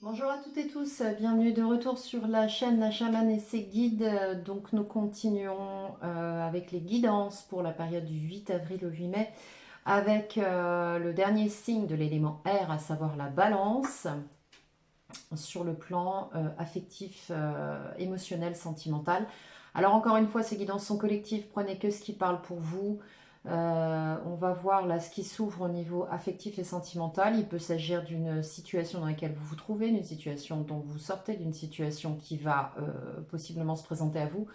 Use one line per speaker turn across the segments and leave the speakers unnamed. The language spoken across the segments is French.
Bonjour à toutes et tous, bienvenue de retour sur la chaîne La Chamane et ses guides. Donc nous continuons avec les guidances pour la période du 8 avril au 8 mai avec le dernier signe de l'élément air, à savoir la balance, sur le plan affectif, émotionnel, sentimental. Alors encore une fois, ces guidances sont collectives, prenez que ce qui parle pour vous. On va voir là ce qui s'ouvre au niveau affectif et sentimental. Il peut s'agir d'une situation dans laquelle vous vous trouvez, d'une situation dont vous sortez, d'une situation qui va possiblement se présenter à vous.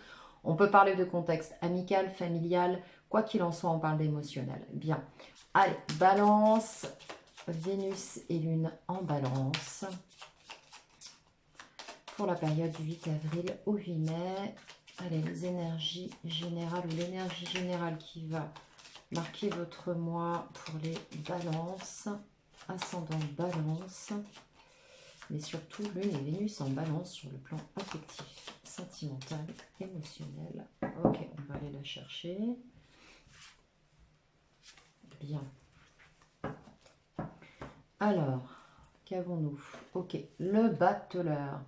On peut parler de contexte amical, familial, quoi qu'il en soit, on parle d'émotionnel. Bien. Allez, balance, Vénus et Lune en balance pour la période du 8 avril au 8 mai. Allez, les énergies générales ou l'énergie générale qui va marquer votre mois pour les balances, ascendant balance, mais surtout Lune et Vénus en balance sur le plan affectif, sentimental, émotionnel. Ok, on va aller la chercher. Bien. Alors, qu'avons-nous? Ok, le battleur.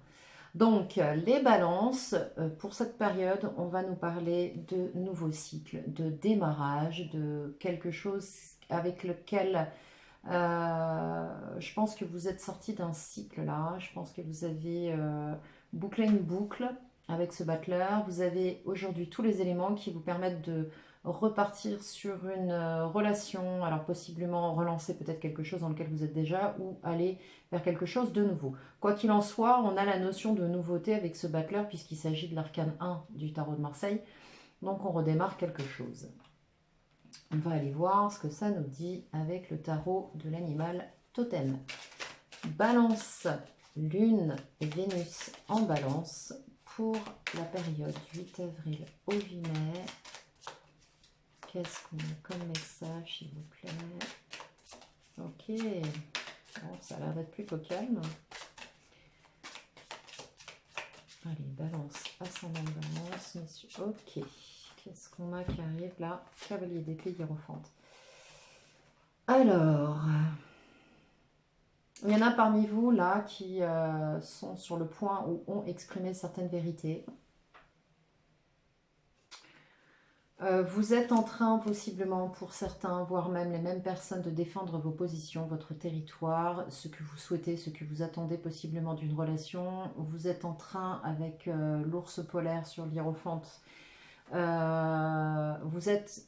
Donc, les balances, pour cette période, on va nous parler de nouveaux cycles, de démarrage, de quelque chose avec lequel je pense que vous êtes sorti d'un cycle là. Je pense que vous avez bouclé une boucle avec ce battleur. Vous avez aujourd'hui tous les éléments qui vous permettent de repartir sur une relation, alors possiblement relancer peut-être quelque chose dans lequel vous êtes déjà ou aller vers quelque chose de nouveau. Quoi qu'il en soit, on a la notion de nouveauté avec ce battleur puisqu'il s'agit de l'arcane 1 du tarot de Marseille. Donc on redémarre quelque chose. On va aller voir ce que ça nous dit avec le tarot de l'animal totem. Balance, Lune et Vénus en balance pour la période 8 avril au 8 mai. Qu'est-ce qu'on a comme message, s'il vous plaît? Ok, bon, ça a l'air d'être plutôt calme. Allez, balance, ascendant balance, messieurs. Ok, qu'est-ce qu'on a qui arrive là? Cavalier d'épée, hiérophante. Alors, il y en a parmi vous là qui sont sur le point où ont exprimé certaines vérités. Vous êtes en train possiblement pour certains, voire même les mêmes personnes, de défendre vos positions, votre territoire, ce que vous souhaitez, ce que vous attendez possiblement d'une relation. Vous êtes en train avec l'ours polaire sur l'hiérophante. Vous êtes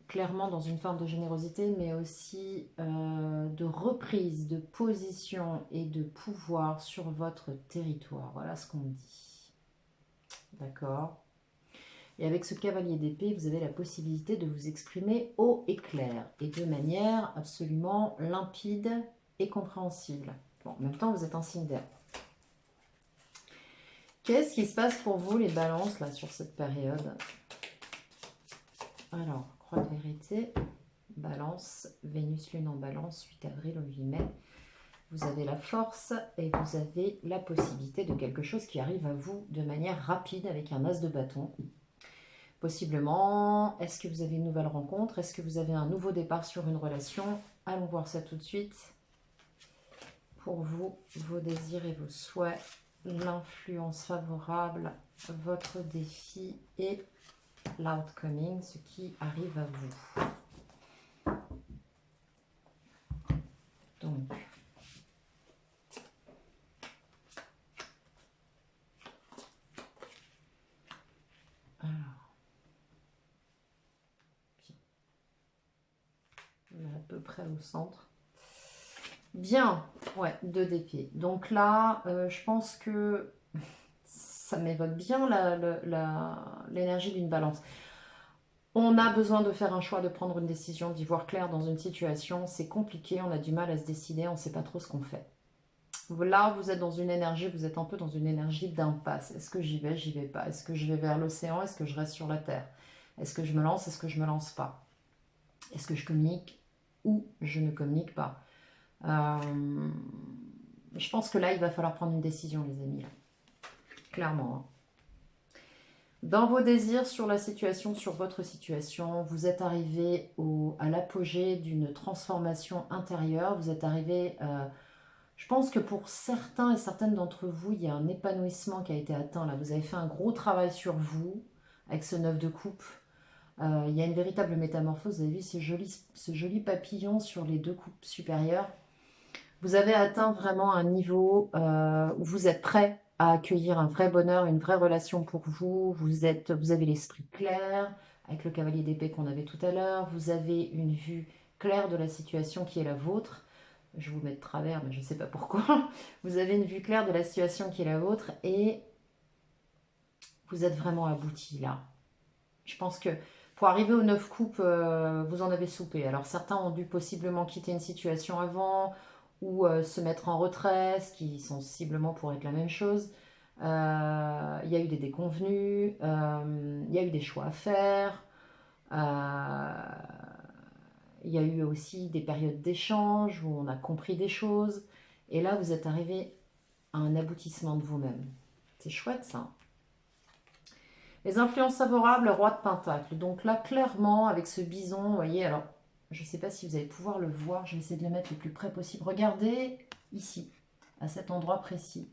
clairement dans une forme de générosité, mais aussi de reprise de position et de pouvoir sur votre territoire. Voilà ce qu'on dit. D'accord? Et avec ce cavalier d'épée, vous avez la possibilité de vous exprimer haut et clair, et de manière absolument limpide et compréhensible. Bon, en même temps, vous êtes un signe d'air. Qu'est-ce qui se passe pour vous, les balances, là, sur cette période? Alors, croix de vérité, balance, Vénus, Lune en balance, 8 avril au 8 mai. Vous avez la force et vous avez la possibilité de quelque chose qui arrive à vous de manière rapide avec un as de bâton. Possiblement, est-ce que vous avez une nouvelle rencontre? Est-ce que vous avez un nouveau départ sur une relation? Allons voir ça tout de suite. Pour vous, vos désirs et vos souhaits, l'influence favorable, votre défi et l'outcoming, ce qui arrive à vous. Donc, alors, on est à peu près au centre. Bien, ouais, 2 d'épée. Donc là, je pense que ça m'évoque bien l'énergie d'une balance. On a besoin de faire un choix, de prendre une décision, d'y voir clair dans une situation. C'est compliqué, on a du mal à se décider, on ne sait pas trop ce qu'on fait. Là, vous êtes dans une énergie, vous êtes un peu dans une énergie d'impasse. Est-ce que j'y vais pas? Est-ce que je vais vers l'océan? Est-ce que je reste sur la terre? Est-ce que je me lance? Est-ce que je me lance pas? Est-ce que je communique ou je ne communique pas? Je pense que là, il va falloir prendre une décision, les amis. Là. Clairement. Hein. Dans vos désirs sur la situation, sur votre situation, vous êtes arrivé à l'apogée d'une transformation intérieure. Vous êtes arrivé Je pense que pour certains et certaines d'entre vous, il y a un épanouissement qui a été atteint là. Vous avez fait un gros travail sur vous avec ce 9 de coupe. Il y a une véritable métamorphose. Vous avez vu ce joli papillon sur les deux coupes supérieures. Vous avez atteint vraiment un niveau où vous êtes prêt à accueillir un vrai bonheur, une vraie relation pour vous. Vous avez l'esprit clair, avec le cavalier d'épée qu'on avait tout à l'heure. Vous avez une vue claire de la situation qui est la vôtre. Je vous mets de travers, mais je ne sais pas pourquoi. Vous avez une vue claire de la situation qui est la vôtre et vous êtes vraiment abouti là. Je pense que pour arriver aux 9 coupes, vous en avez soupé. Alors certains ont dû possiblement quitter une situation avant ou se mettre en retrait, ce qui sensiblement pourrait être la même chose. Il y a eu des déconvenus, il y a eu des choix à faire, il y a eu aussi des périodes d'échange où on a compris des choses. Et là, vous êtes arrivé à un aboutissement de vous-même. C'est chouette ça. Les influences favorables, roi de pentacle. Donc là, clairement, avec ce bison, vous voyez, alors, je ne sais pas si vous allez pouvoir le voir, je vais essayer de le mettre le plus près possible. Regardez ici, à cet endroit précis.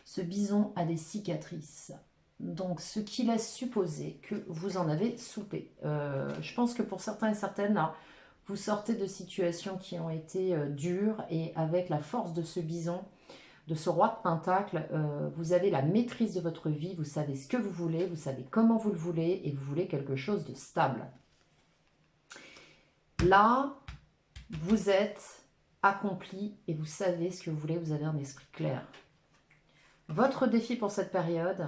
Ce bison a des cicatrices. Donc, ce qui laisse supposer que vous en avez soupé. Je pense que pour certains et certaines, là, vous sortez de situations qui ont été dures et avec la force de ce bison, de ce roi de pentacle, vous avez la maîtrise de votre vie, vous savez ce que vous voulez, vous savez comment vous le voulez et vous voulez quelque chose de stable. Là, vous êtes accompli et vous savez ce que vous voulez, vous avez un esprit clair. Votre défi pour cette période,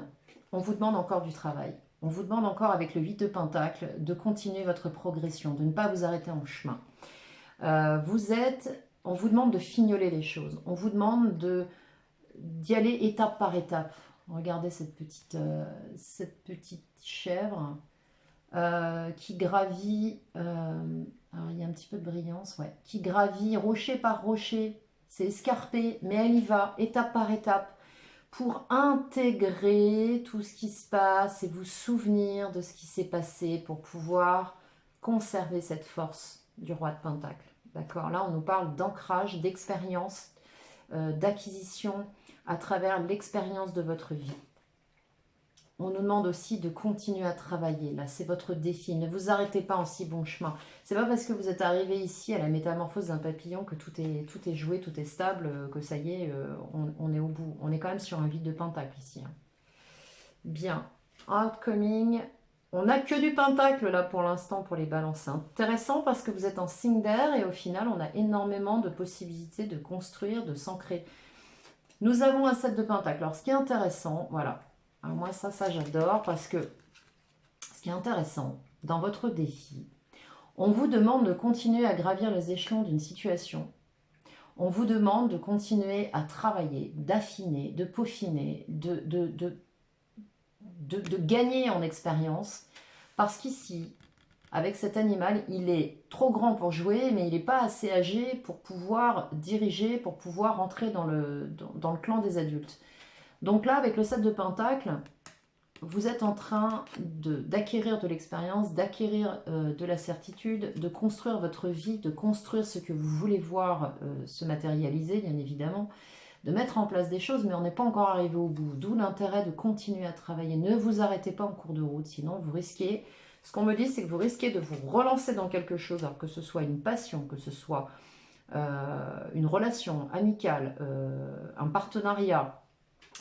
on vous demande encore du travail. On vous demande encore avec le 8 de pentacle de continuer votre progression, de ne pas vous arrêter en chemin. On vous demande de fignoler les choses, on vous demande d'y aller étape par étape. Regardez cette petite chèvre qui gravit, alors il y a un petit peu de brillance, ouais, qui gravit rocher par rocher, c'est escarpé, mais elle y va, étape par étape, pour intégrer tout ce qui se passe et vous souvenir de ce qui s'est passé pour pouvoir conserver cette force du roi de pentacle. D'accord? Là, on nous parle d'ancrage, d'expérience, d'acquisition à travers l'expérience de votre vie. On nous demande aussi de continuer à travailler. Là, c'est votre défi. Ne vous arrêtez pas en si bon chemin. C'est pas parce que vous êtes arrivé ici à la métamorphose d'un papillon que tout est joué, tout est stable, que ça y est, on est au bout. On est quand même sur un vide de pentacle ici. Hein. Bien. Outcoming. On n'a que du pentacle là pour l'instant pour les balances. C'est intéressant parce que vous êtes en signe d'air et au final, on a énormément de possibilités de construire, de s'ancrer. Nous avons un 7 de pentacle. Alors, ce qui est intéressant, voilà. Alors moi, ça j'adore parce que ce qui est intéressant dans votre défi, on vous demande de continuer à gravir les échelons d'une situation. On vous demande de continuer à travailler, d'affiner, de peaufiner, de gagner en expérience. Parce qu'ici, avec cet animal, il est trop grand pour jouer, mais il n'est pas assez âgé pour pouvoir diriger, pour pouvoir entrer dans le clan des adultes. Donc là, avec le 7 de pentacle, vous êtes en train d'acquérir de l'expérience, d'acquérir de la certitude, de construire votre vie, de construire ce que vous voulez voir se matérialiser, bien évidemment, de mettre en place des choses, mais on n'est pas encore arrivé au bout. D'où l'intérêt de continuer à travailler. Ne vous arrêtez pas en cours de route, sinon vous risquez... Ce qu'on me dit, c'est que vous risquez de vous relancer dans quelque chose, alors que ce soit une passion, que ce soit une relation amicale, un partenariat,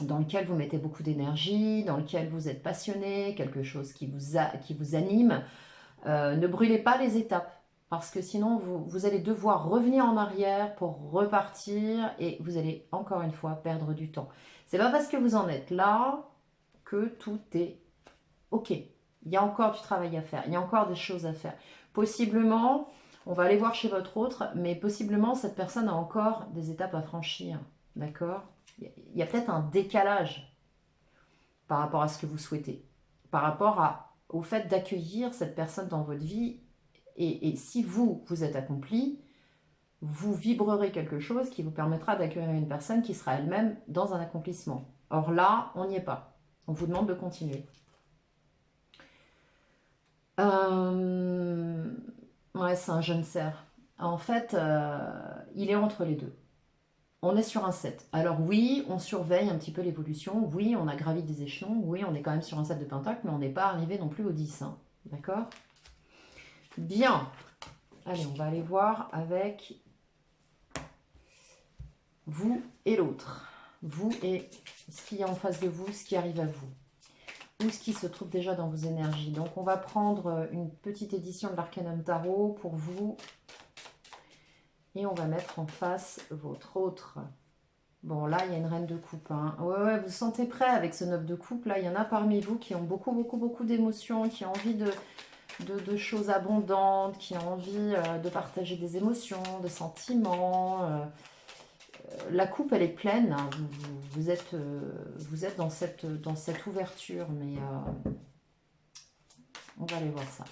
dans lequel vous mettez beaucoup d'énergie, dans lequel vous êtes passionné, quelque chose qui vous anime. Ne brûlez pas les étapes, parce que sinon vous allez devoir revenir en arrière pour repartir et vous allez encore une fois perdre du temps. C'est pas parce que vous en êtes là que tout est ok. Il y a encore du travail à faire, il y a encore des choses à faire. Possiblement, on va aller voir chez votre autre, mais possiblement cette personne a encore des étapes à franchir, d'accord ? Il y a peut-être un décalage par rapport à ce que vous souhaitez, par rapport au fait d'accueillir cette personne dans votre vie. Et si vous êtes accompli, vous vibrerez quelque chose qui vous permettra d'accueillir une personne qui sera elle-même dans un accomplissement. Or là, on n'y est pas. On vous demande de continuer. Ouais, c'est un jeune cerf. En fait, il est entre les deux. On est sur un 7. Alors oui, on surveille un petit peu l'évolution. Oui, on a gravi des échelons. Oui, on est quand même sur un 7 de pentacle, mais on n'est pas arrivé non plus au 10. Hein. D'accord? Bien. Allez, on va aller voir avec vous et l'autre. Vous et ce qui est en face de vous, ce qui arrive à vous. Ou ce qui se trouve déjà dans vos énergies. Donc on va prendre une petite édition de l'Arcanum Tarot pour vous. Et on va mettre en face votre autre. Bon, là, il y a une reine de coupe. Hein. Ouais, vous vous sentez prêt avec ce 9 de coupe. Là, il y en a parmi vous qui ont beaucoup d'émotions, qui ont envie de choses abondantes, qui ont envie de partager des émotions, des sentiments. La coupe, elle est pleine. Hein. Vous êtes dans cette ouverture, mais on va aller voir ça.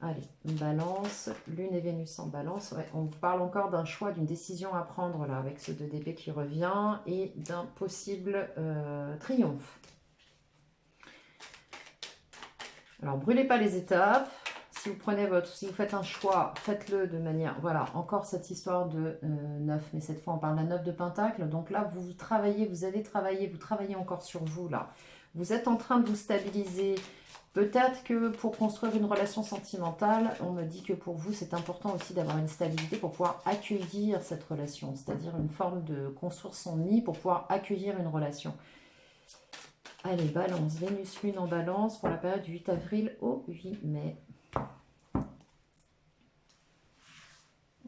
Allez, balance, lune et Vénus en balance. Ouais, on vous parle encore d'un choix, d'une décision à prendre là, avec ce 2 d'épée qui revient et d'un possible triomphe. Alors, brûlez pas les étapes. Si vous faites un choix, faites-le de manière... Voilà, encore cette histoire de 9, mais cette fois on parle d'un 9 de pentacle. Donc là, vous travaillez, vous travaillez encore sur vous là. Vous êtes en train de vous stabiliser. Peut-être que pour construire une relation sentimentale, on me dit que pour vous, c'est important aussi d'avoir une stabilité pour pouvoir accueillir cette relation. C'est-à-dire une forme de construire son nid pour pouvoir accueillir une relation. Allez, balance, Vénus, lune en balance pour la période du 8 avril au 8 mai.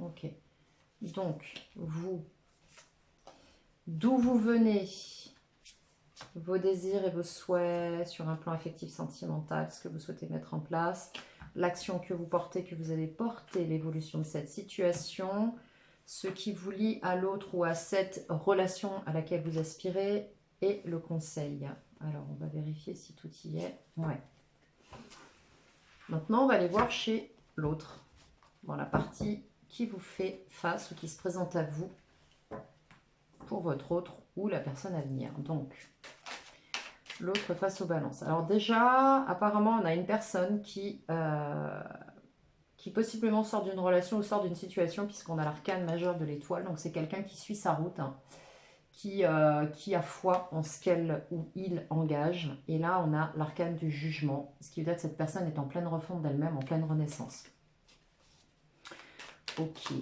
Ok. Donc, vous, d'où vous venez, vos désirs et vos souhaits sur un plan affectif sentimental, ce que vous souhaitez mettre en place, l'action que vous portez, que vous allez porter, l'évolution de cette situation, ce qui vous lie à l'autre ou à cette relation à laquelle vous aspirez et le conseil. Alors, on va vérifier si tout y est. Ouais. Maintenant, on va aller voir chez l'autre. Bon, la partie qui vous fait face ou qui se présente à vous pour votre autre ou la personne à venir. Donc, l'autre face aux balances. Alors déjà, apparemment, on a une personne qui possiblement sort d'une relation ou sort d'une situation, puisqu'on a l'arcane majeur de l'étoile. Donc c'est quelqu'un qui suit sa route, hein, qui a foi en ce qu'elle ou il engage. Et là, on a l'arcane du jugement, ce qui veut dire que cette personne est en pleine refonte d'elle-même, en pleine renaissance. Ok.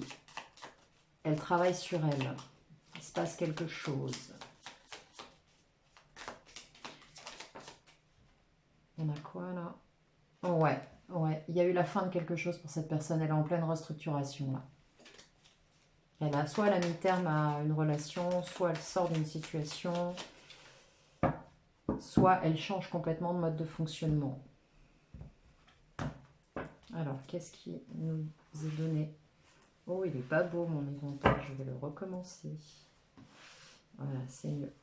Elle travaille sur elle. Il se passe quelque chose. On a quoi là? Oh, ouais, il y a eu la fin de quelque chose pour cette personne. Elle est en pleine restructuration là. Soit elle a mis terme à une relation, soit elle sort d'une situation, soit elle change complètement de mode de fonctionnement. Alors, qu'est-ce qui nous est donné? Oh, il est pas beau mon éventail, je vais le recommencer. Voilà, c'est mieux.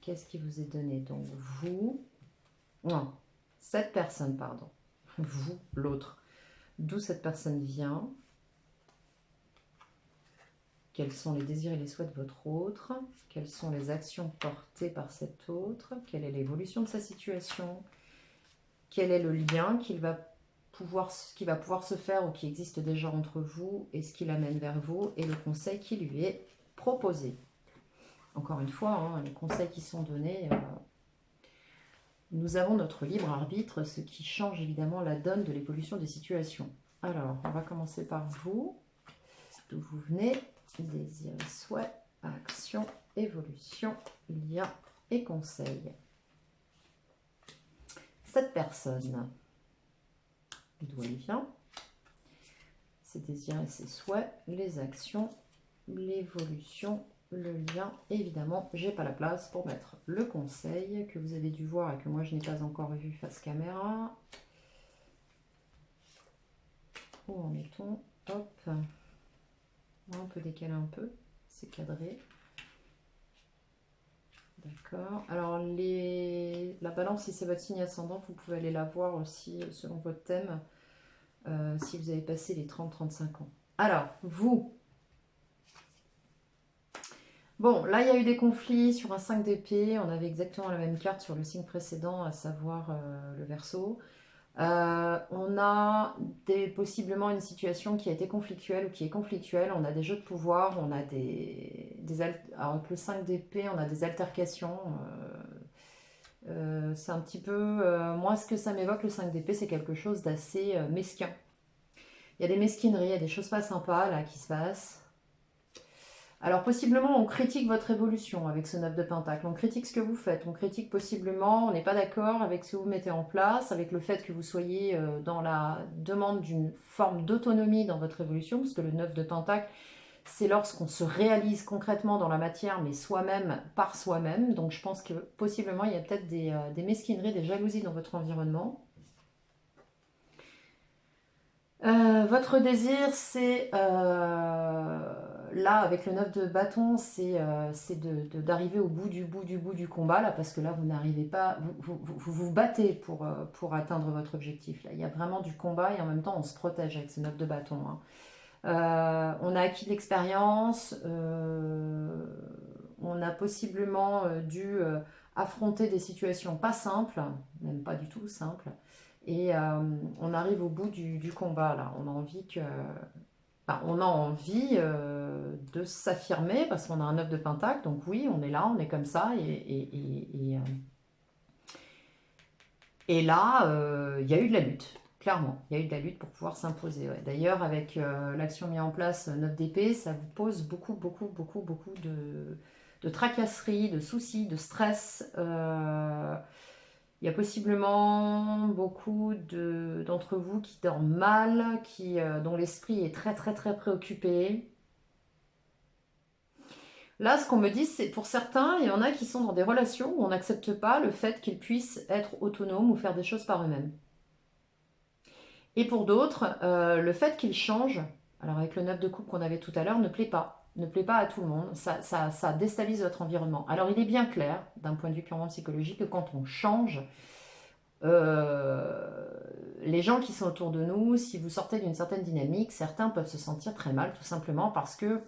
Qu'est-ce qui vous est donné? Donc, vous... Non, cette personne, pardon. Vous, l'autre. D'où cette personne vient? Quels sont les désirs et les souhaits de votre autre? Quelles sont les actions portées par cet autre? Quelle est l'évolution de sa situation? Quel est le lien qui va pouvoir se faire ou qui existe déjà entre vous et ce qui l'amène vers vous et le conseil qui lui est proposé? Encore une fois, hein, les conseils qui sont donnés, nous avons notre libre arbitre, ce qui change évidemment la donne de l'évolution des situations. Alors, on va commencer par vous. D'où vous venez? Désir, souhait, action, évolution, lien et conseil. Cette personne, d'où elle vient, ses désirs et ses souhaits, les actions, l'évolution, le lien. Et évidemment, j'ai pas la place pour mettre le conseil que vous avez dû voir et que moi je n'ai pas encore vu face caméra. Où en est-on? Hop. On peut décaler un peu, c'est cadré. D'accord. Alors, la balance, si c'est votre signe ascendant, vous pouvez aller la voir aussi selon votre thème, si vous avez passé les 30-35 ans. Alors, vous. Bon, là, il y a eu des conflits sur un 5 d'épée. On avait exactement la même carte sur le signe précédent, à savoir le Verseau. On a possiblement une situation qui a été conflictuelle ou qui est conflictuelle. On a des jeux de pouvoir, on a alors avec le 5 d'épée, on a des altercations. C'est un petit peu... moi, ce que ça m'évoque, le 5 d'épée, c'est quelque chose d'assez mesquin. Il y a des mesquineries, il y a des choses pas sympas là qui se passent. Alors possiblement on critique votre évolution avec ce 9 de pentacle, on critique ce que vous faites, on critique possiblement, on n'est pas d'accord avec ce que vous mettez en place, avec le fait que vous soyez dans la demande d'une forme d'autonomie dans votre évolution, parce que le 9 de pentacle, c'est lorsqu'on se réalise concrètement dans la matière, mais soi-même, par soi-même. Donc je pense que possiblement il y a peut-être des mesquineries, des jalousies dans votre environnement. Votre désir, c'est là avec le 9 de bâton, c'est d'arriver au bout du combat là, parce que là vous n'arrivez pas, vous battez pour atteindre votre objectif. Là, il y a vraiment du combat et en même temps on se protège avec ce 9 de bâton. Hein. On a acquis de l'expérience, on a possiblement dû affronter des situations pas simples, même pas du tout simples. Et on arrive au bout du combat là. On a envie que, enfin, on a envie de s'affirmer parce qu'on a un 9 de pentacle. Donc oui, on est là, on est comme ça. Et là, il y a eu de la lutte. Clairement, il y a eu de la lutte pour pouvoir s'imposer. Ouais. D'ailleurs, avec l'action mise en place 9 d'épée, ça vous pose beaucoup de tracasseries, de soucis, de stress. Il y a possiblement beaucoup d'entre vous qui dorment mal, dont l'esprit est très préoccupé. Là, ce qu'on me dit, c'est pour certains, il y en a qui sont dans des relations où on n'accepte pas le fait qu'ils puissent être autonomes ou faire des choses par eux-mêmes. Et pour d'autres, le fait qu'ils changent, alors avec le 9 de coupe qu'on avait tout à l'heure, ne plaît pas. Ne plaît pas à tout le monde. Ça déstabilise votre environnement. Alors il est bien clair, d'un point de vue purement psychologique, que quand on change, les gens qui sont autour de nous, si vous sortez d'une certaine dynamique, certains peuvent se sentir très mal, tout simplement parce que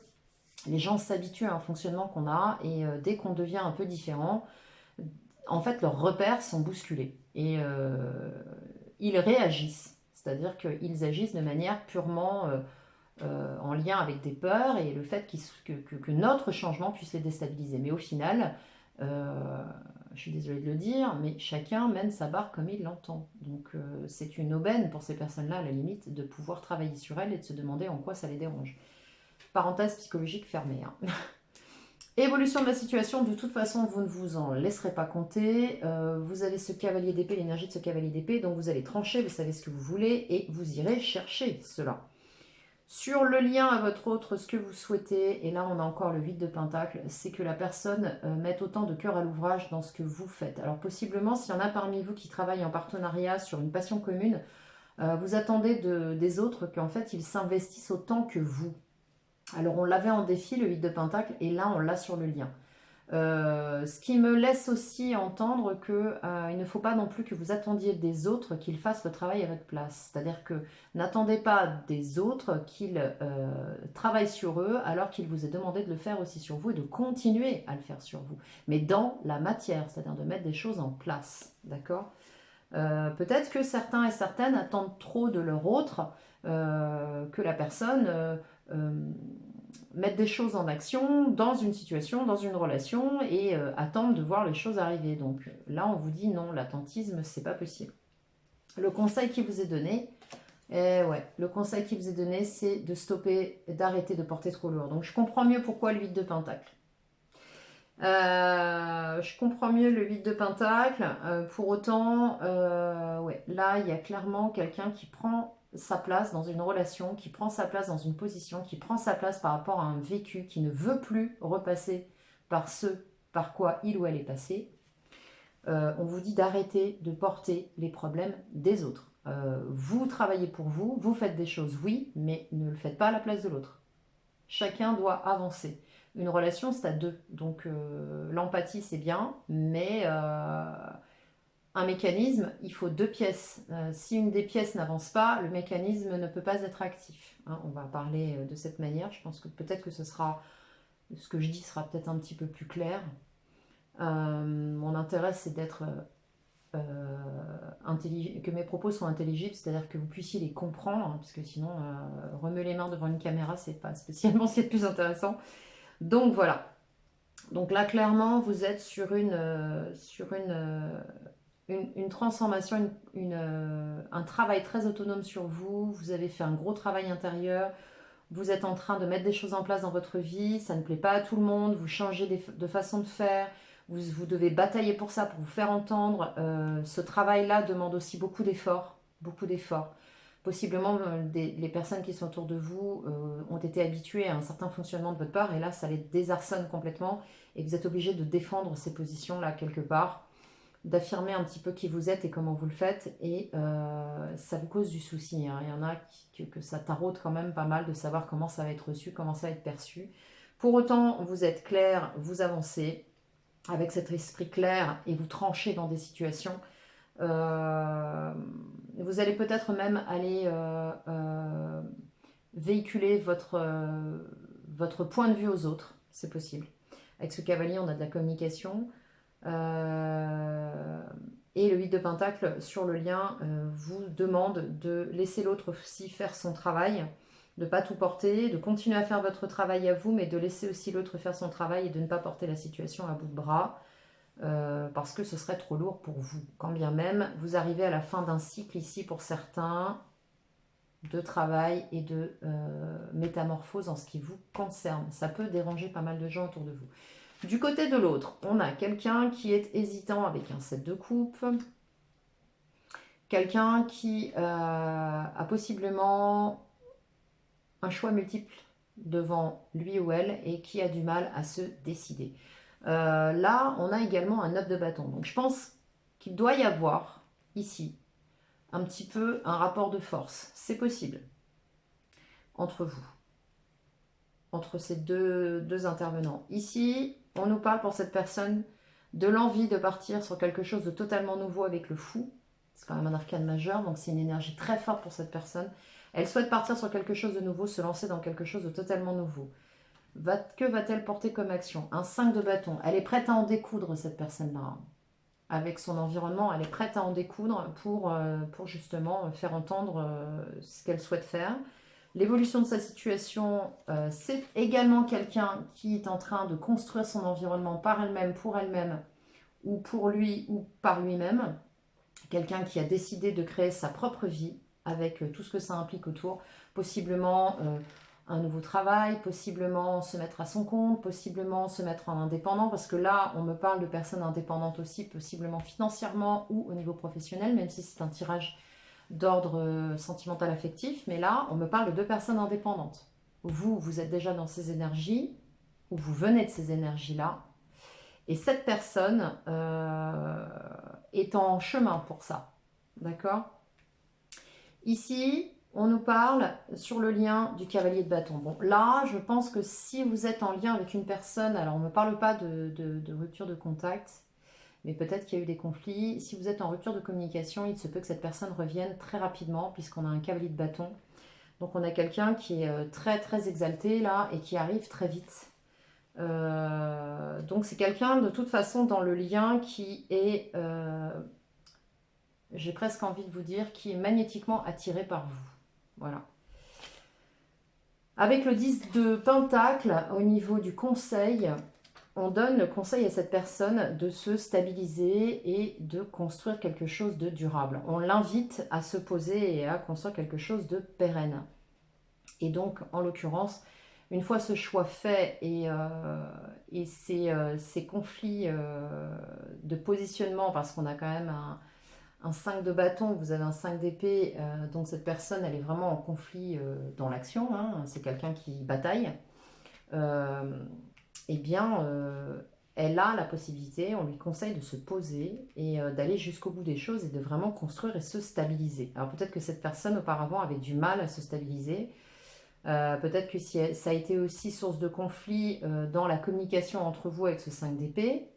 les gens s'habituent à un fonctionnement qu'on a et dès qu'on devient un peu différent, en fait leurs repères sont bousculés et ils réagissent, c'est-à-dire qu'ils agissent de manière purement en lien avec des peurs et le fait que notre changement puisse les déstabiliser. Mais au final, je suis désolée de le dire, mais chacun mène sa barque comme il l'entend. Donc c'est une aubaine pour ces personnes-là, à la limite, de pouvoir travailler sur elles et de se demander en quoi ça les dérange. Parenthèse psychologique fermée. Hein. Évolution de la situation, de toute façon, vous ne vous en laisserez pas compter. Vous avez ce cavalier d'épée, l'énergie de ce cavalier d'épée, donc vous allez trancher, vous savez ce que vous voulez et vous irez chercher cela. Sur le lien à votre autre, ce que vous souhaitez, et là on a encore le 8 de pentacle, c'est que la personne mette autant de cœur à l'ouvrage dans ce que vous faites. Alors possiblement, s'il y en a parmi vous qui travaillent en partenariat sur une passion commune, vous attendez des autres qu'en fait ils s'investissent autant que vous. Alors on l'avait en défi, le 8 de pentacle, et là on l'a sur le lien. Ce qui me laisse aussi entendre qu'il ne faut pas non plus que vous attendiez des autres qu'ils fassent le travail à votre place. C'est-à-dire que n'attendez pas des autres qu'ils travaillent sur eux alors qu'il vous est demandé de le faire aussi sur vous et de continuer à le faire sur vous. Mais dans la matière, c'est-à-dire de mettre des choses en place. D'accord ? Peut-être que certains et certaines attendent trop de leur autre, que la personne mettre des choses en action dans une situation, dans une relation et attendre de voir les choses arriver. Donc là, on vous dit non, l'attentisme, c'est pas possible. Le conseil qui vous est donné, le conseil qui vous est donné, c'est de stopper, d'arrêter de porter trop lourd. Donc je comprends mieux pourquoi le 8 de pentacle. Je comprends mieux le 8 de pentacle. Pour autant, là, il y a clairement quelqu'un qui prend sa place dans une relation, qui prend sa place dans une position, qui prend sa place par rapport à un vécu, qui ne veut plus repasser par ce par quoi il ou elle est passé. On vous dit d'arrêter de porter les problèmes des autres. Vous travaillez pour vous, vous faites des choses, oui, mais ne le faites pas à la place de l'autre. Chacun doit avancer. Une relation, c'est à deux. Donc l'empathie, c'est bien, mais un mécanisme, il faut deux pièces. Si une des pièces n'avance pas, le mécanisme ne peut pas être actif. Hein, on va parler de cette manière. Je pense que peut-être que ce que je dis sera peut-être un petit peu plus clair. Mon intérêt, c'est d'être que mes propos soient intelligibles, c'est-à-dire que vous puissiez les comprendre, hein, parce que sinon, remuer les mains devant une caméra, c'est pas spécialement ce qui est le plus intéressant. Donc voilà. Donc là, clairement, vous êtes sur une transformation, un travail très autonome sur vous. Vous avez fait un gros travail intérieur. Vous êtes en train de mettre des choses en place dans votre vie. Ça ne plaît pas à tout le monde. Vous changez de façon de faire. Vous devez batailler pour ça, pour vous faire entendre. Ce travail-là demande aussi beaucoup d'efforts. Beaucoup d'efforts. Possiblement, les personnes qui sont autour de vous ont été habituées à un certain fonctionnement de votre part. Et là, ça les désarçonne complètement. Et vous êtes obligé de défendre ces positions-là quelque part, d'affirmer un petit peu qui vous êtes et comment vous le faites, et ça vous cause du souci, hein. Il y en a que ça taraude quand même pas mal de savoir comment ça va être reçu, comment ça va être perçu. Pour autant, vous êtes clair, vous avancez avec cet esprit clair et vous tranchez dans des situations. Vous allez peut-être même aller véhiculer votre point de vue aux autres, c'est possible. Avec ce cavalier, on a de la communication. Et le 8 de Pentacle sur le lien vous demande de laisser l'autre aussi faire son travail, de ne pas tout porter, de continuer à faire votre travail à vous, mais de laisser aussi l'autre faire son travail et de ne pas porter la situation à bout de bras, parce que ce serait trop lourd pour vous. Quand bien même, vous arrivez à la fin d'un cycle ici pour certains, de travail et de métamorphose en ce qui vous concerne. Ça peut déranger pas mal de gens autour de vous. Du côté de l'autre, on a quelqu'un qui est hésitant avec un 7 de coupe. Quelqu'un qui a possiblement un choix multiple devant lui ou elle et qui a du mal à se décider. Là, on a également un 9 de bâton. Donc je pense qu'il doit y avoir ici un petit peu un rapport de force. C'est possible entre vous, entre ces deux intervenants. Ici, on nous parle pour cette personne de l'envie de partir sur quelque chose de totalement nouveau avec le fou. C'est quand même un arcane majeur, donc c'est une énergie très forte pour cette personne. Elle souhaite partir sur quelque chose de nouveau, se lancer dans quelque chose de totalement nouveau. Que va-t-elle porter comme action? Un 5 de bâton. Elle est prête à en découdre, cette personne-là. Avec son environnement, elle est prête à en découdre pour justement faire entendre ce qu'elle souhaite faire. L'évolution de sa situation, c'est également quelqu'un qui est en train de construire son environnement par elle-même, pour elle-même, ou pour lui, ou par lui-même. Quelqu'un qui a décidé de créer sa propre vie, avec tout ce que ça implique autour, possiblement un nouveau travail, possiblement se mettre à son compte, possiblement se mettre en indépendant, parce que là, on me parle de personnes indépendantes aussi, possiblement financièrement ou au niveau professionnel, même si c'est un tirage d'ordre sentimental affectif, mais là, on me parle de deux personnes indépendantes. Vous êtes déjà dans ces énergies, ou vous venez de ces énergies-là, et cette personne est en chemin pour ça. D'accord? Ici, on nous parle sur le lien du cavalier de bâton. Bon, là, je pense que si vous êtes en lien avec une personne, alors on ne me parle pas de rupture de contact, mais peut-être qu'il y a eu des conflits. Si vous êtes en rupture de communication, il se peut que cette personne revienne très rapidement, puisqu'on a un cavalier de bâton. Donc on a quelqu'un qui est très très exalté là, et qui arrive très vite. Donc c'est quelqu'un de toute façon dans le lien qui est, j'ai presque envie de vous dire, qui est magnétiquement attiré par vous. Voilà. Avec le 10 de Pentacle, au niveau du conseil, on donne le conseil à cette personne de se stabiliser et de construire quelque chose de durable. On l'invite à se poser et à construire quelque chose de pérenne. Et donc, en l'occurrence, une fois ce choix fait et ces conflits de positionnement, parce qu'on a quand même un 5 de bâton, vous avez un 5 d'épée, donc cette personne, elle est vraiment en conflit dans l'action, hein, c'est quelqu'un qui bataille, eh bien, elle a la possibilité, on lui conseille de se poser et d'aller jusqu'au bout des choses et de vraiment construire et se stabiliser. Alors peut-être que cette personne auparavant avait du mal à se stabiliser, peut-être que ça a été aussi source de conflit dans la communication entre vous avec ce 5 d'épée,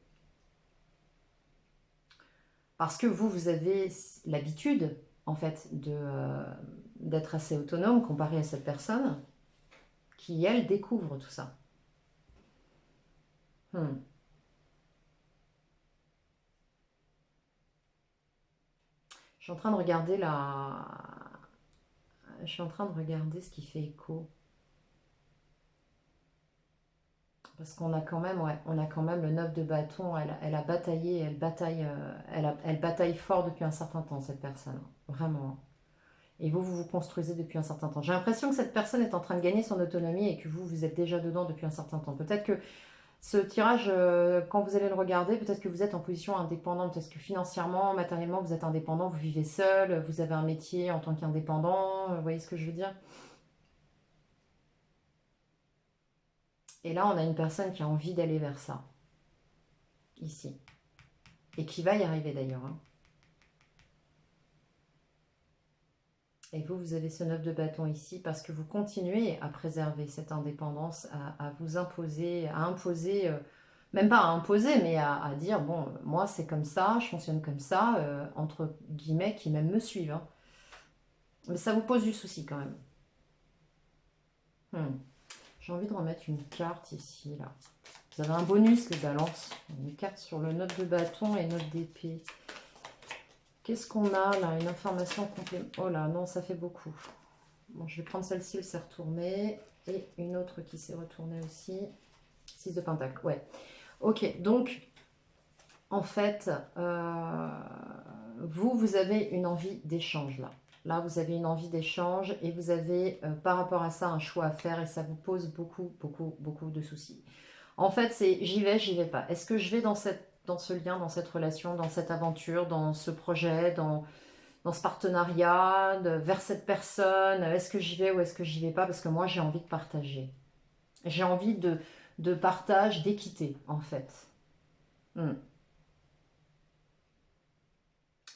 parce que vous avez l'habitude, en fait, d'être assez autonome comparé à cette personne qui, elle, découvre tout ça. suis en train de regarder la... Je suis en train de regarder ce qui fait écho. Parce qu'on a quand même, ouais, on a quand même le 9 de bâton. Elle a bataillé, elle bataille fort depuis un certain temps, cette personne. Vraiment. Et vous, vous vous construisez depuis un certain temps. J'ai l'impression que cette personne est en train de gagner son autonomie et que vous, vous êtes déjà dedans depuis un certain temps. Peut-être que ce tirage, quand vous allez le regarder, peut-être que vous êtes en position indépendante. Peut-être que financièrement, matériellement, vous êtes indépendant, vous vivez seul, vous avez un métier en tant qu'indépendant. Vous voyez ce que je veux dire? Et là, on a une personne qui a envie d'aller vers ça, ici. Et qui va y arriver d'ailleurs, hein. Et vous, vous avez ce 9 de bâton ici parce que vous continuez à préserver cette indépendance, à vous imposer, à imposer, même pas à imposer, mais à dire, bon, moi c'est comme ça, je fonctionne comme ça, entre guillemets, qui même me suivent, hein. Mais ça vous pose du souci quand même. Hmm. J'ai envie de remettre une carte ici, là. Vous avez un bonus, les balances. Une carte sur le 9 de bâton et 9 d'épée. Qu'est-ce qu'on a là? Une information complémentaire. Oh là, non, ça fait beaucoup. Bon, je vais prendre celle-ci, elle s'est retournée. Et une autre qui s'est retournée aussi. 6 de pentacle, ouais. Ok, donc, en fait, vous avez une envie d'échange là. Là, vous avez une envie d'échange et vous avez, par rapport à ça, un choix à faire et ça vous pose beaucoup, beaucoup, beaucoup de soucis. En fait, c'est j'y vais pas. Est-ce que je vais dans ce lien, dans cette relation, dans cette aventure, dans ce projet, dans ce partenariat, vers cette personne? Est-ce que j'y vais ou est-ce que j'y vais pas? Parce que moi, j'ai envie de partager. J'ai envie de partage, d'équité, en fait. Hmm.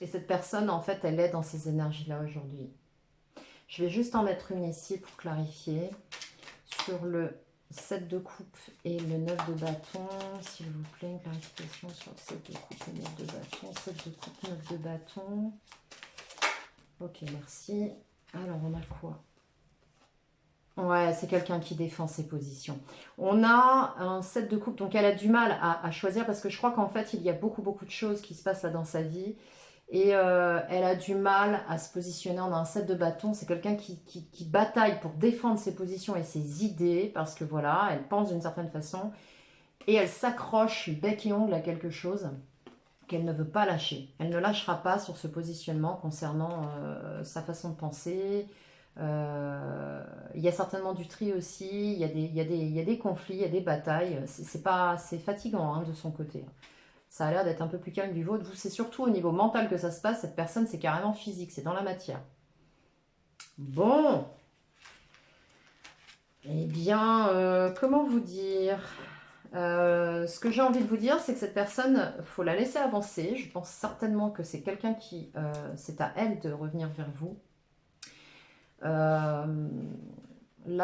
Et cette personne, en fait, elle est dans ces énergies-là aujourd'hui. Je vais juste en mettre une ici pour clarifier. Sur le 7 de coupe et le 9 de bâton, s'il vous plaît, une clarification sur le 7 de coupe et 9 de bâton. 7 de coupe, 9 de bâton. Ok, merci. Alors, on a quoi? Ouais, c'est quelqu'un qui défend ses positions. On a un 7 de coupe, donc elle a du mal à choisir parce que je crois qu'en fait, il y a beaucoup, beaucoup de choses qui se passent là dans sa vie. Et elle a du mal à se positionner. On a un 7 de bâton, c'est quelqu'un qui bataille pour défendre ses positions et ses idées, parce que voilà, elle pense d'une certaine façon, et elle s'accroche bec et ongle à quelque chose qu'elle ne veut pas lâcher. Elle ne lâchera pas sur ce positionnement concernant sa façon de penser. Il y a certainement du tri aussi, il y a des conflits, il y a des batailles. C'est fatigant, hein, de son côté. Ça a l'air d'être un peu plus calme du vôtre. Vous, c'est surtout au niveau mental que ça se passe. Cette personne, c'est carrément physique, c'est dans la matière. Bon. Eh bien, comment vous dire? Ce que j'ai envie de vous dire, c'est que cette personne, il faut la laisser avancer. Je pense certainement que c'est quelqu'un qui... c'est à elle de revenir vers vous. Là,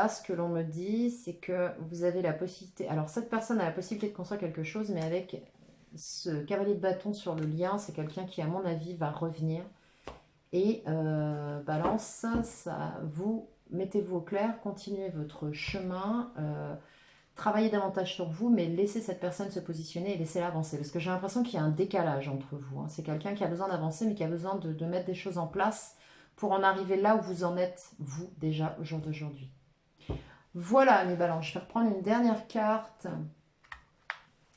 ce que l'on me dit, c'est que vous avez la possibilité... Alors, cette personne a la possibilité de construire quelque chose, mais avec ce cavalier de bâton sur le lien, c'est quelqu'un qui, à mon avis, va revenir. Et balance, ça, vous mettez-vous au clair, continuez votre chemin, travaillez davantage sur vous, mais laissez cette personne se positionner et laissez-la avancer. Parce que j'ai l'impression qu'il y a un décalage entre vous, hein. C'est quelqu'un qui a besoin d'avancer, mais qui a besoin de mettre des choses en place pour en arriver là où vous en êtes, vous, déjà, au jour d'aujourd'hui. Voilà, mes balances. Je vais reprendre une dernière carte.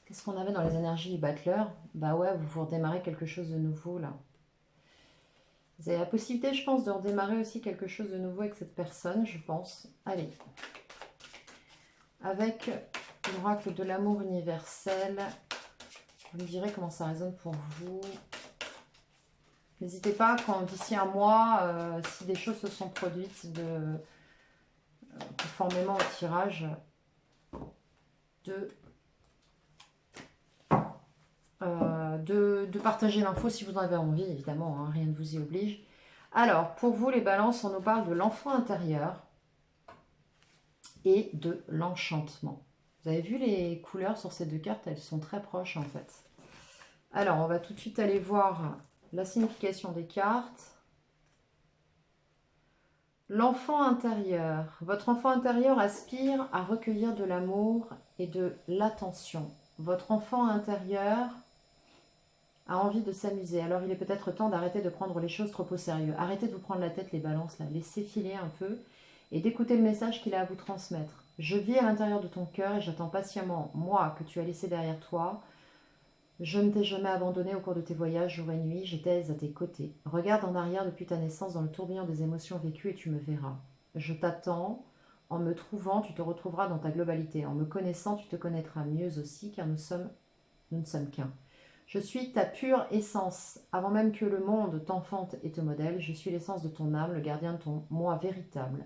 Qu'est-ce qu'on avait dans les énergies du battleur? Bah ouais, vous redémarrez quelque chose de nouveau, là. Vous avez la possibilité, je pense, de redémarrer aussi quelque chose de nouveau avec cette personne, je pense. Allez. Avec l'oracle de l'amour universel, vous me direz comment ça résonne pour vous. N'hésitez pas, quand d'ici un mois, si des choses se sont produites conformément au tirage, de partager l'info si vous en avez envie, évidemment, hein, rien ne vous y oblige. Alors, pour vous, les balances, on nous parle de l'enfant intérieur et de l'enchantement. Vous avez vu les couleurs sur ces deux cartes, elles sont très proches en fait. Alors, on va tout de suite aller voir la signification des cartes. L'enfant intérieur. Votre enfant intérieur aspire à recueillir de l'amour et de l'attention. Votre enfant intérieur a envie de s'amuser. Alors il est peut-être temps d'arrêter de prendre les choses trop au sérieux. Arrêtez de vous prendre la tête les balances là. Laissez filer un peu et d'écouter le message qu'il a à vous transmettre. Je vis à l'intérieur de ton cœur et j'attends patiemment, moi, que tu as laissé derrière toi. Je ne t'ai jamais abandonné au cours de tes voyages, jour et nuit, j'étais à tes côtés. Regarde en arrière depuis ta naissance dans le tourbillon des émotions vécues et tu me verras. Je t'attends. En me trouvant, tu te retrouveras dans ta globalité. En me connaissant, tu te connaîtras mieux aussi, car nous ne sommes qu'un. Je suis ta pure essence. Avant même que le monde t'enfante et te modèle, je suis l'essence de ton âme, le gardien de ton moi véritable.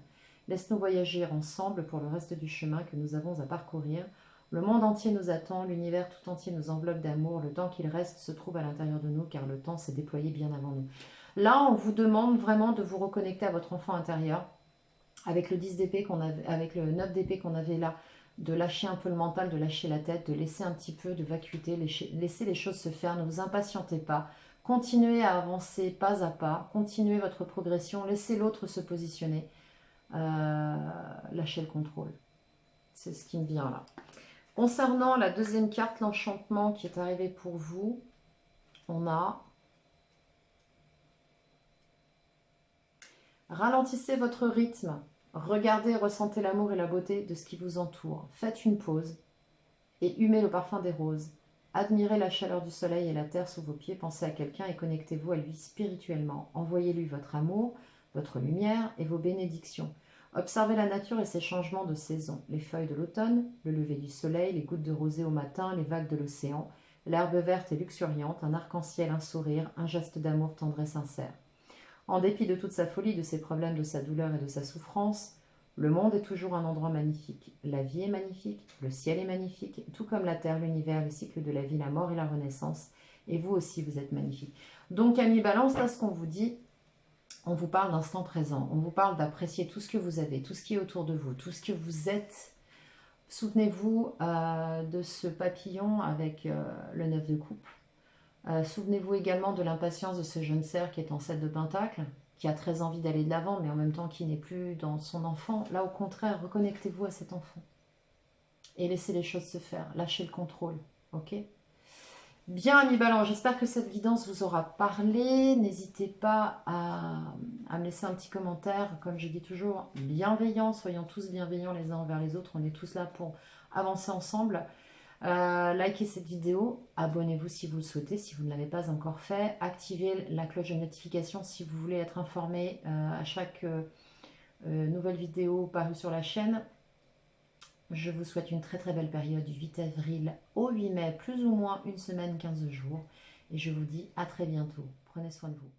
Laisse-nous voyager ensemble pour le reste du chemin que nous avons à parcourir. Le monde entier nous attend, l'univers tout entier nous enveloppe d'amour. Le temps qu'il reste se trouve à l'intérieur de nous, car le temps s'est déployé bien avant nous. Là, on vous demande vraiment de vous reconnecter à votre enfant intérieur, avec le 10 d'épée qu'on avait, avec le 9 d'épée qu'on avait là, de lâcher un peu le mental, de lâcher la tête, de laisser un petit peu de vacuité, laisser les choses se faire, ne vous impatientez pas, continuez à avancer pas à pas, continuez votre progression, laissez l'autre se positionner, lâchez le contrôle. C'est ce qui me vient là. Concernant la deuxième carte, l'enchantement qui est arrivé pour vous, on a ralentissez votre rythme, regardez et ressentez l'amour et la beauté de ce qui vous entoure. Faites une pause et humez le parfum des roses. Admirez la chaleur du soleil et la terre sous vos pieds, pensez à quelqu'un et connectez-vous à lui spirituellement. Envoyez-lui votre amour, votre lumière et vos bénédictions. Observez la nature et ses changements de saison, les feuilles de l'automne, le lever du soleil, les gouttes de rosée au matin, les vagues de l'océan, l'herbe verte et luxuriante, un arc-en-ciel, un sourire, un geste d'amour tendre et sincère. En dépit de toute sa folie, de ses problèmes, de sa douleur et de sa souffrance, le monde est toujours un endroit magnifique. La vie est magnifique, le ciel est magnifique, tout comme la terre, l'univers, le cycle de la vie, la mort et la renaissance. Et vous aussi, vous êtes magnifique. Donc, Amis Balance, là, ce qu'on vous dit, on vous parle d'instant présent. On vous parle d'apprécier tout ce que vous avez, tout ce qui est autour de vous, tout ce que vous êtes. Souvenez-vous de ce papillon avec le 9 de coupe. Souvenez-vous également de l'impatience de ce jeune cerf qui est en 7 de pentacle, qui a très envie d'aller de l'avant, mais en même temps qui n'est plus dans son enfant. Là, au contraire, reconnectez-vous à cet enfant. Et laissez les choses se faire. Lâchez le contrôle. Ok ? Bien, Amis Balance, j'espère que cette guidance vous aura parlé. N'hésitez pas à me laisser un petit commentaire. Comme je dis toujours, bienveillant. Soyons tous bienveillants les uns envers les autres. On est tous là pour avancer ensemble. Likez cette vidéo, abonnez-vous si vous le souhaitez, si vous ne l'avez pas encore fait, activez la cloche de notification si vous voulez être informé à chaque nouvelle vidéo parue sur la chaîne. Je vous souhaite une très très belle période du 8 avril au 8 mai, plus ou moins une semaine, 15 jours. Et je vous dis à très bientôt. Prenez soin de vous.